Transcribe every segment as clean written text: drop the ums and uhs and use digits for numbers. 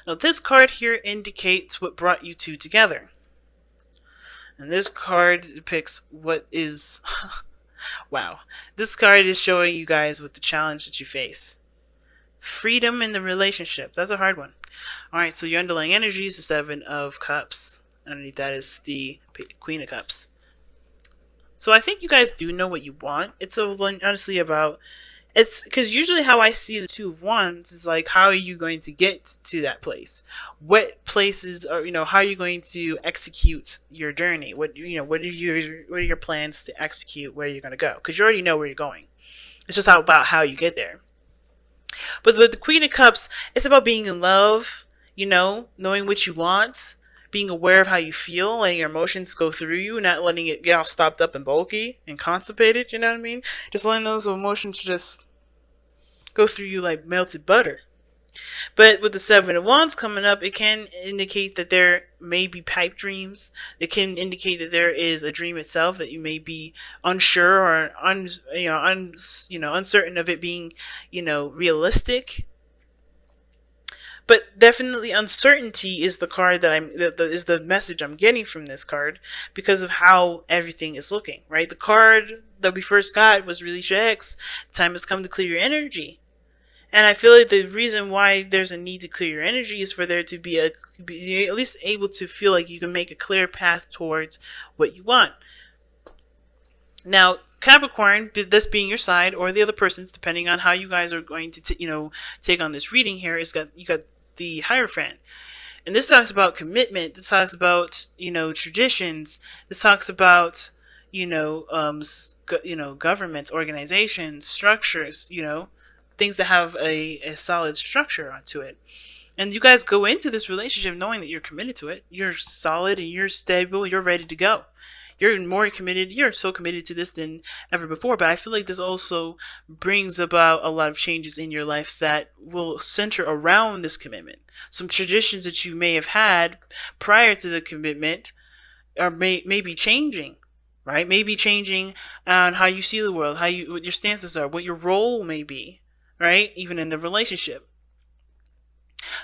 Now, this card here indicates what brought you two together. And this card depicts what is... wow. This card is showing you guys what the challenge that you face. Freedom in the relationship. That's a hard one. Alright, so your underlying energy is the Seven of Cups. Underneath that is the Queen of Cups. So I think you guys do know what you want. It's honestly about... It's because usually how I see the Two of Wands is like, how are you going to get to that place? What places are, how are you going to execute your journey? What are your plans to execute where you're going to go? Because you already know where you're going. It's just about how you get there. But with the Queen of Cups, it's about being in love, knowing what you want, being aware of how you feel, letting your emotions go through you, not letting it get all stopped up and bulky and constipated, you know what I mean? Just letting those emotions just go through you like melted butter. But with the Seven of Wands coming up, it can indicate that there may be pipe dreams. It can indicate that there is a dream itself that you may be unsure or uncertain of it being, realistic. But definitely uncertainty is the card that is the message I'm getting from this card because of how everything is looking, right? The card that we first got was Release Your Ex. Time has come to clear your energy. And I feel like the reason why there's a need to clear your energy is for there to be at least able to feel like you can make a clear path towards what you want. Now, Capricorn, this being your side or the other person's, depending on how you guys are going to take on this reading here, you got the Hierophant. And this talks about commitment. This talks about, traditions. This talks about, governments, organizations, structures, things that have a solid structure onto it. And you guys go into this relationship knowing that you're committed to it. You're solid and you're stable. You're ready to go. You're more committed. You're so committed to this than ever before. But I feel like this also brings about a lot of changes in your life that will center around this commitment. Some traditions that you may have had prior to the commitment may be changing, right? Maybe changing on how you see the world, what your stances are, what your role may be, right? Even in the relationship.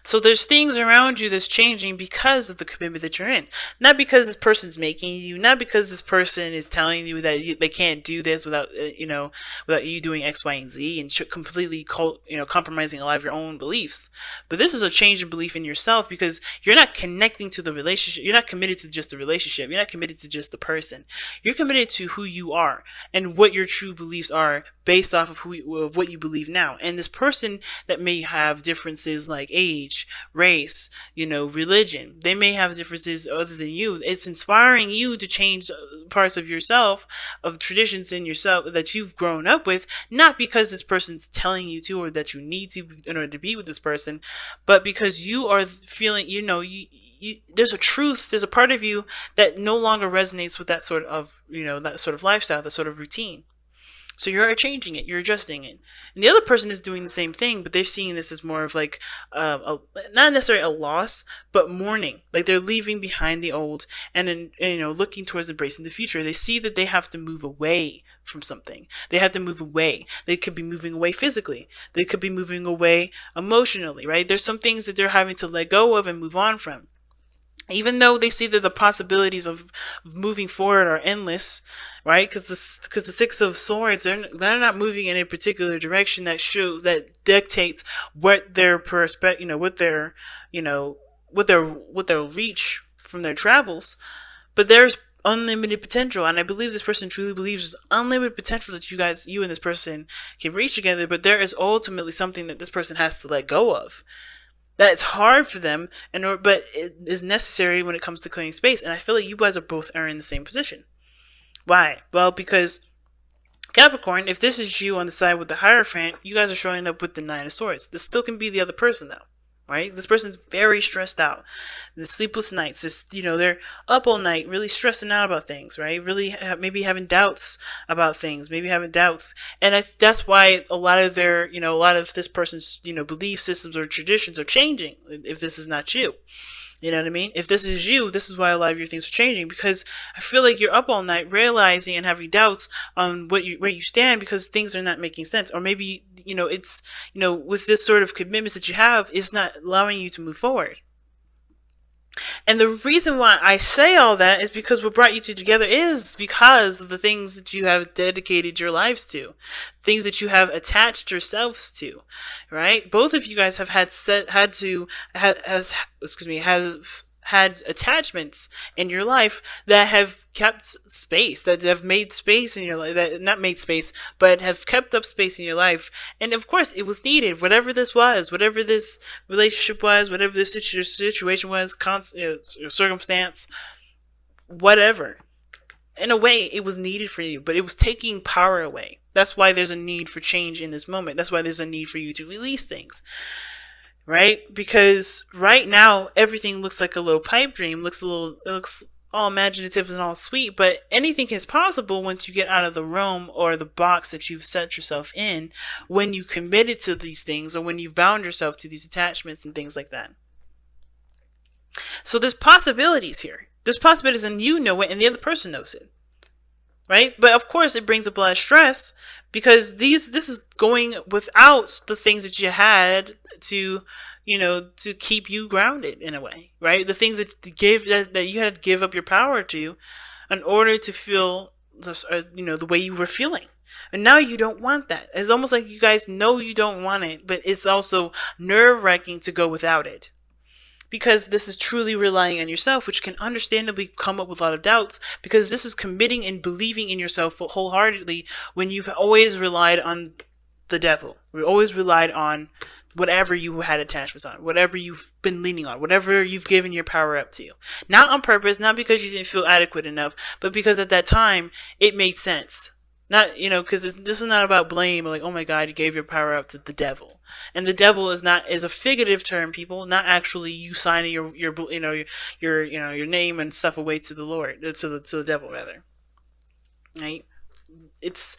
So there's things around you that's changing because of the commitment that you're in. Not because this person's making you, not because this person is telling you that they can't do this without, without you doing X, Y, and Z and completely, compromising a lot of your own beliefs. But this is a change in belief in yourself because you're not connecting to the relationship. You're not committed to just the relationship. You're not committed to just the person. You're committed to who you are and what your true beliefs are based off of what you believe now. And this person that may have differences like age, race, religion, they may have differences other than you. It's inspiring you to change parts of yourself, of traditions in yourself that you've grown up with, not because this person's telling you to or that you need to in order to be with this person, but because you are feeling, there's a truth, there's a part of you that no longer resonates with that sort of, that sort of lifestyle, that sort of routine. So you're changing it, you're adjusting it. And the other person is doing the same thing, but they're seeing this as more of like, not necessarily a loss, but mourning. Like they're leaving behind the old and then, looking towards embracing the future. They see that they have to move away from something. They have to move away. They could be moving away physically. They could be moving away emotionally, right? There's some things that they're having to let go of and move on from. Even though they see that the possibilities of moving forward are endless, right? Because the Six of Swords, they're not moving in a particular direction that dictates what their perspective, what their reach from their travels. But there's unlimited potential, and I believe this person truly believes there's unlimited potential that you and this person can reach together. But there is ultimately something that this person has to let go of. That it's hard for them, but it is necessary when it comes to clearing space. And I feel like you guys are in the same position. Why? Well, because Capricorn, if this is you on the side with the Hierophant, you guys are showing up with the Nine of Swords. This still can be the other person, though. Right? This person's very stressed out. The sleepless nights, they're up all night, really stressing out about things, right? Really, maybe having doubts about things, and that's why a lot of this person's, belief systems or traditions are changing. If this is not you. You know what I mean? If this is you, this is why a lot of your things are changing, because I feel like you're up all night realizing and having doubts on where you stand because things are not making sense. Or maybe it's, with this sort of commitments that you have, it's not allowing you to move forward. And the reason why I say all that is because what brought you two together is because of the things that you have dedicated your lives to, things that you have attached yourselves to, right? Both of you guys have had attachments in your life that have kept space, that have made space in your life, that not made space, but have kept up space in your life. And of course, it was needed. Whatever this was, whatever this relationship was, whatever this situation was, circumstance, whatever. In a way, it was needed for you, but it was taking power away. That's why there's a need for change in this moment. That's why there's a need for you to release things. Right? Because right now everything looks like a little pipe dream, it looks all imaginative and all sweet, but anything is possible once you get out of the realm or the box that you've set yourself in when you committed to these things, or when you've bound yourself to these attachments and things like that. So there's possibilities here. There's possibilities, and you know it and the other person knows it. Right? But of course it brings up a lot of stress, because this is going without the things that you had to keep you grounded in a way, right? The things that you had to give up your power to in order to feel the way you were feeling. And now you don't want that. It's almost like you guys know you don't want it, but it's also nerve-wracking to go without it. Because this is truly relying on yourself, which can understandably come up with a lot of doubts, because this is committing and believing in yourself wholeheartedly when you've always relied on the devil. We always relied on whatever you had attachments on, whatever you've been leaning on, whatever you've given your power up to. Not on purpose, not because you didn't feel adequate enough, but because at that time it made sense. Not, because this is not about blame, like, oh my God, you gave your power up to the devil. And the devil is a figurative term, people, not actually you signing your name and stuff away to the Lord, to the devil rather. Right? It's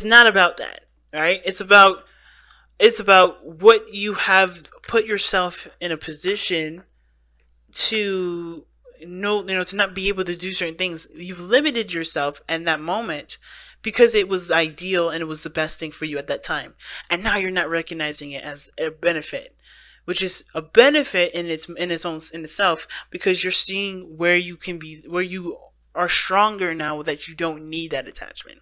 not about that, right? It's about what you have put yourself in a position to to not be able to do certain things. You've limited yourself in that moment because it was ideal and it was the best thing for you at that time. And now you're not recognizing it as a benefit, which is a benefit in itself, because you're seeing where you are stronger now, that you don't need that attachment.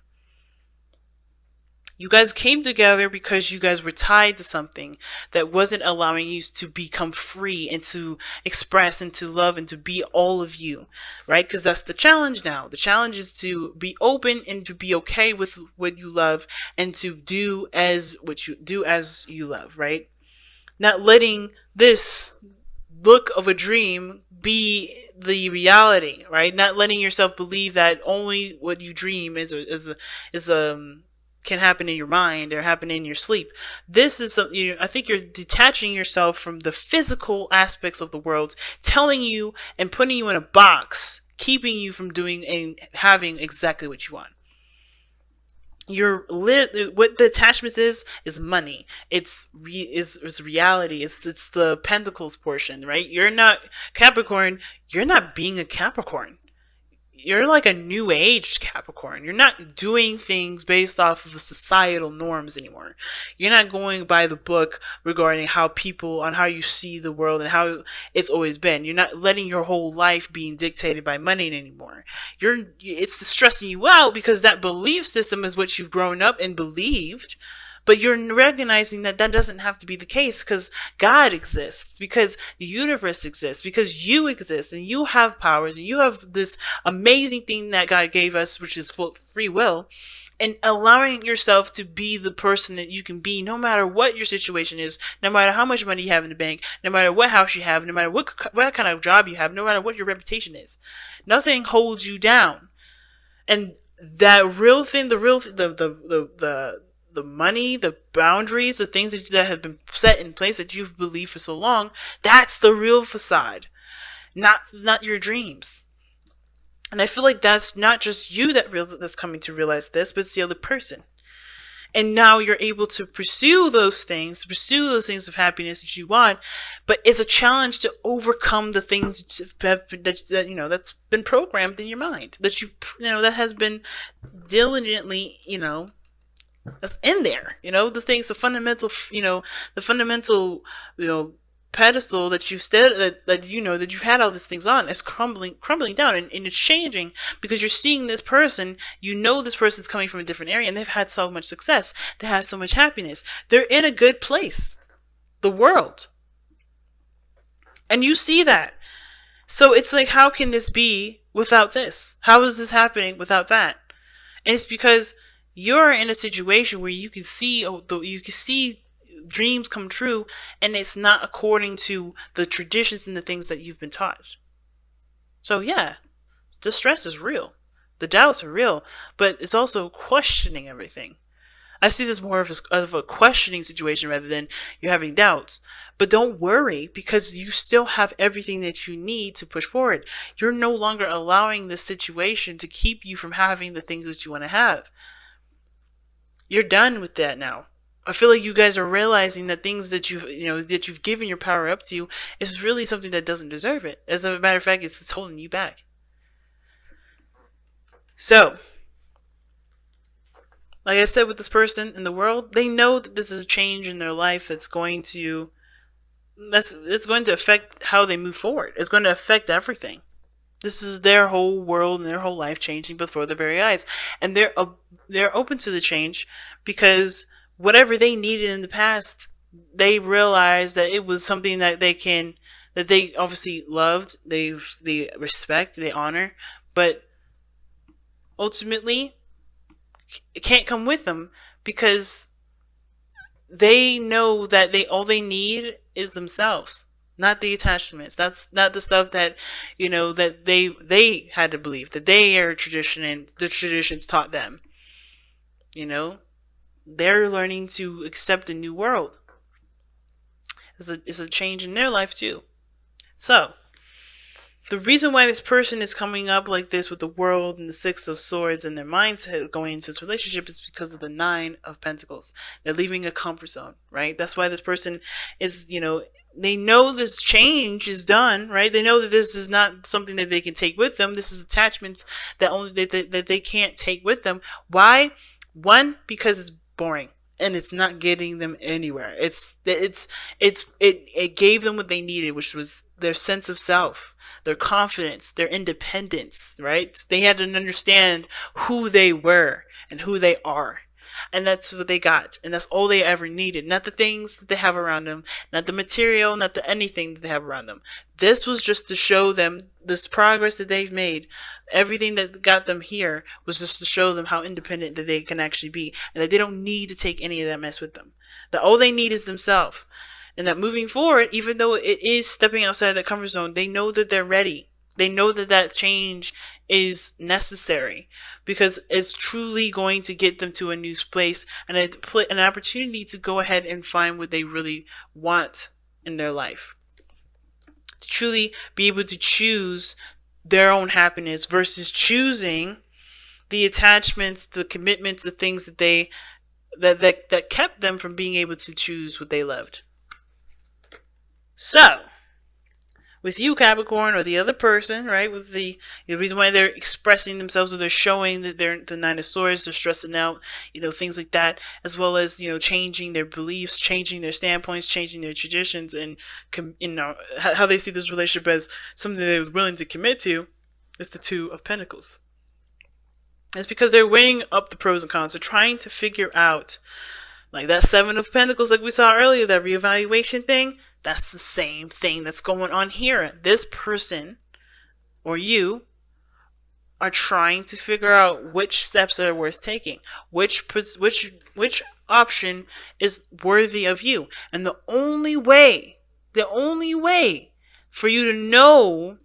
You guys came together because you guys were tied to something that wasn't allowing you to become free and to express and to love and to be all of you, right? Because that's the challenge now. The challenge is to be open and to be okay with what you love, and to do as you love, right? Not letting this look of a dream be the reality, right? Not letting yourself believe that only what you dream can happen in your mind or happen in your sleep. This is I think you're detaching yourself from the physical aspects of the world, telling you and putting you in a box, keeping you from doing and having exactly what you want. What the attachments is money. It's reality. It's the pentacles portion, right? You're not Capricorn. You're not being a Capricorn. You're like a new age Capricorn. You're not doing things based off of the societal norms anymore. You're not going by the book regarding how you see the world and how it's always been. You're not letting your whole life being dictated by money anymore. It's stressing you out because that belief system is what you've grown up and believed. But you're recognizing that doesn't have to be the case, because God exists, because the universe exists, because you exist, and you have powers, and you have this amazing thing that God gave us, which is free will, and allowing yourself to be the person that you can be, no matter what your situation is, no matter how much money you have in the bank, no matter what house you have, no matter what kind of job you have, no matter what your reputation is. Nothing holds you down. And that real thing, the money, the boundaries, the things that have been set in place that you've believed for so long, that's the real facade, not your dreams. And I feel like that's not just you that's coming to realize this, but it's the other person. And now you're able to pursue those things of happiness that you want, but it's a challenge to overcome the things that's been programmed in your mind, that that has been diligently, That's in there. The things, the fundamental, the fundamental, you know, pedestal that you've that you've had all these things on is crumbling down, and it's changing because you're seeing this person. This person's coming from a different area, and they've had so much success. They have so much happiness. They're in a good place. The world. And you see that. So it's like, how can this be without this? How is this happening without that? And it's because you're in a situation where you can see dreams come true, and it's not according to the traditions and the things that you've been taught. So yeah, the stress is real. The doubts are real, but it's also questioning everything. I see this more of a questioning situation rather than you having doubts. But don't worry, because you still have everything that you need to push forward. You're no longer allowing this situation to keep you from having the things that you want to have. You're done with that now. I feel like you guys are realizing that things that you've given your power up to is really something that doesn't deserve it. As a matter of fact, it's holding you back. So, like I said, with this person in the world, they know that this is a change in their life it's going to affect how they move forward. It's going to affect everything. This is their whole world and their whole life changing before their very eyes, and they're open to the change because whatever they needed in the past, they realized that it was something that they obviously loved, they respect, they honor, but ultimately it can't come with them because they know that all they need is themselves, not the attachments. That's not the stuff that that they had to believe, that they are tradition and the traditions taught them. They're learning to accept a new world. It's a change in their life too. So the reason why this person is coming up like this with the world and the Six of Swords and their mindset going into this relationship is because of the Nine of Pentacles. They're leaving a comfort zone, right? That's why this person is, they know this change is done, right? They know that this is not something that they can take with them. This is attachments that they can't take with them. Why? One, because it's boring. And it's not getting them anywhere. It gave them what they needed, which was their sense of self, their confidence, their independence, right? They had to understand who they were and who they are. And that's what they got. And that's all they ever needed. Not the things that they have around them, not the material, not the anything that they have around them. This was just to show them this progress that they've made. Everything that got them here was just to show them how independent that they can actually be, and that they don't need to take any of that mess with them. That all they need is themselves. And that moving forward, even though it is stepping outside that comfort zone, they know that they're ready. They know that change is necessary because it's truly going to get them to a new place and an opportunity to go ahead and find what they really want in their life. To truly be able to choose their own happiness versus choosing the attachments, the commitments, the things that kept them from being able to choose what they loved. So, with you, Capricorn, or the other person, right? With the reason why they're expressing themselves, or they're showing that they're the Nine of Swords, they're stressing out, things like that, as well as changing their beliefs, changing their standpoints, changing their traditions, and how they see this relationship as something they're willing to commit to, is the Two of Pentacles. It's because they're weighing up the pros and cons. They're trying to figure out, like that Seven of Pentacles, like we saw earlier, that reevaluation thing. That's the same thing that's going on here. This person, or you, are trying to figure out which steps are worth taking, which option is worthy of you. And the only way for you to know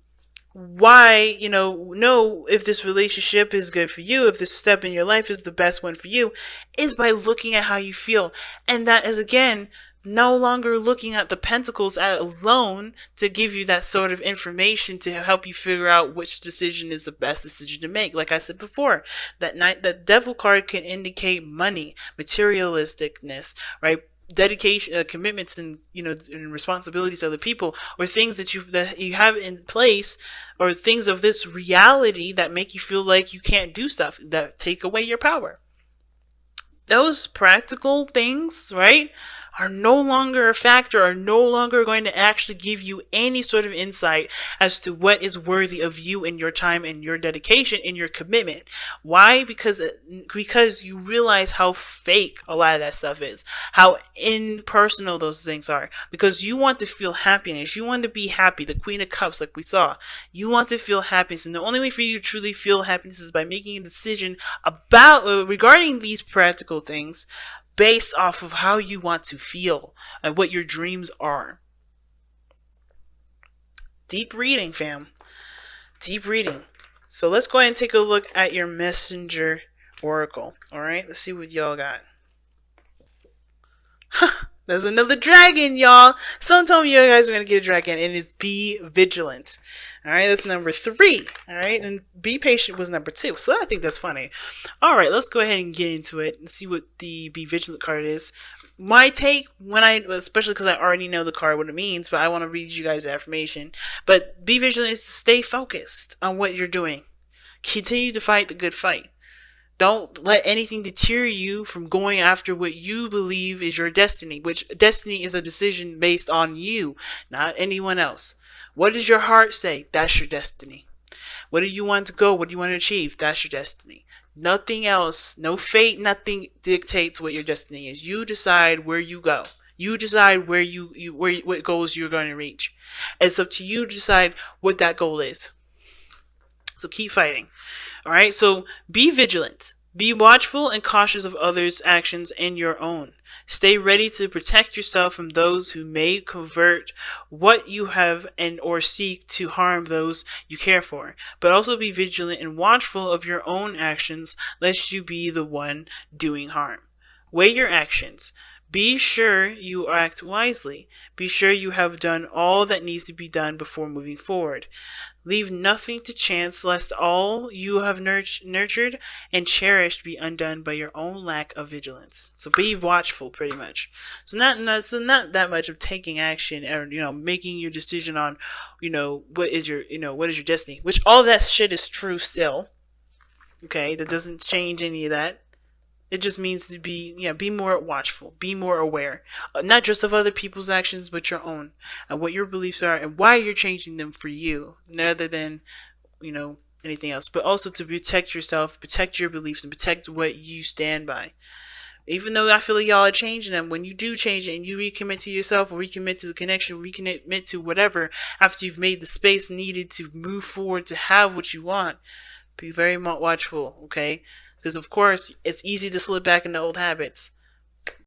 why, know if this relationship is good for you, if this step in your life is the best one for you, is by looking at how you feel. And that is, again, no longer looking at the pentacles alone to give you that sort of information to help you figure out which decision is the best decision to make. Like I said before, that devil card can indicate money, materialisticness, right? Dedication, commitments, and and responsibilities to other people, or things that you have in place, or things of this reality that make you feel like you can't do stuff, that take away your power. those practical things, right, are no longer a factor, are no longer going to actually give you any sort of insight as to what is worthy of you and your time and your dedication and your commitment. Why? Because you realize how fake a lot of that stuff is, how impersonal those things are. Because you want to feel happiness, you want to be happy, the Queen of Cups, like we saw. You want to feel happiness, and the only way for you to truly feel happiness is by making a decision about regarding these practical things based off of how you want to feel and what your dreams are. Deep reading, fam. Deep reading. So let's go ahead and take a look at your messenger oracle. All right, let's see what y'all got. There's another dragon, y'all. Someone told me you guys are going to get a dragon, and it's be vigilant. All right, that's number 3. All right, and be patient was number 2. So I think that's funny. All right, let's go ahead and get into it and see what the be vigilant card is. My take, especially because I already know the card, what it means, but I want to read you guys the affirmation. But be vigilant is to stay focused on what you're doing. Continue to fight the good fight. Don't let anything deter you from going after what you believe is your destiny, which destiny is a decision based on you, not anyone else. What does your heart say? That's your destiny. What do you want to go? What do you want to achieve? That's your destiny. Nothing else, no fate, nothing dictates what your destiny is. You decide where you go. You decide what goals you're going to reach. It's up to you to decide what that goal is. So keep fighting. All right, so be vigilant. Be watchful and cautious of others' actions and your own. Stay ready to protect yourself from those who may convert what you have and or seek to harm those you care for. But also be vigilant and watchful of your own actions, lest you be the one doing harm. Weigh your actions. Be sure you act wisely. Be sure you have done all that needs to be done before moving forward. Leave nothing to chance, lest all you have nurtured and cherished be undone by your own lack of vigilance. So be watchful, pretty much. So not that much of taking action or making your decision on what is your destiny. Which all that shit is true still. Okay, that doesn't change any of that. It just means to be more watchful, be more aware, not just of other people's actions, but your own, and what your beliefs are, and why you're changing them for you, rather than, anything else. But also to protect yourself, protect your beliefs, and protect what you stand by. Even though I feel like y'all are changing them, when you do change it and you recommit to yourself, or recommit to the connection, recommit to whatever, after you've made the space needed to move forward to have what you want, be very watchful, okay? Because, of course, it's easy to slip back into old habits.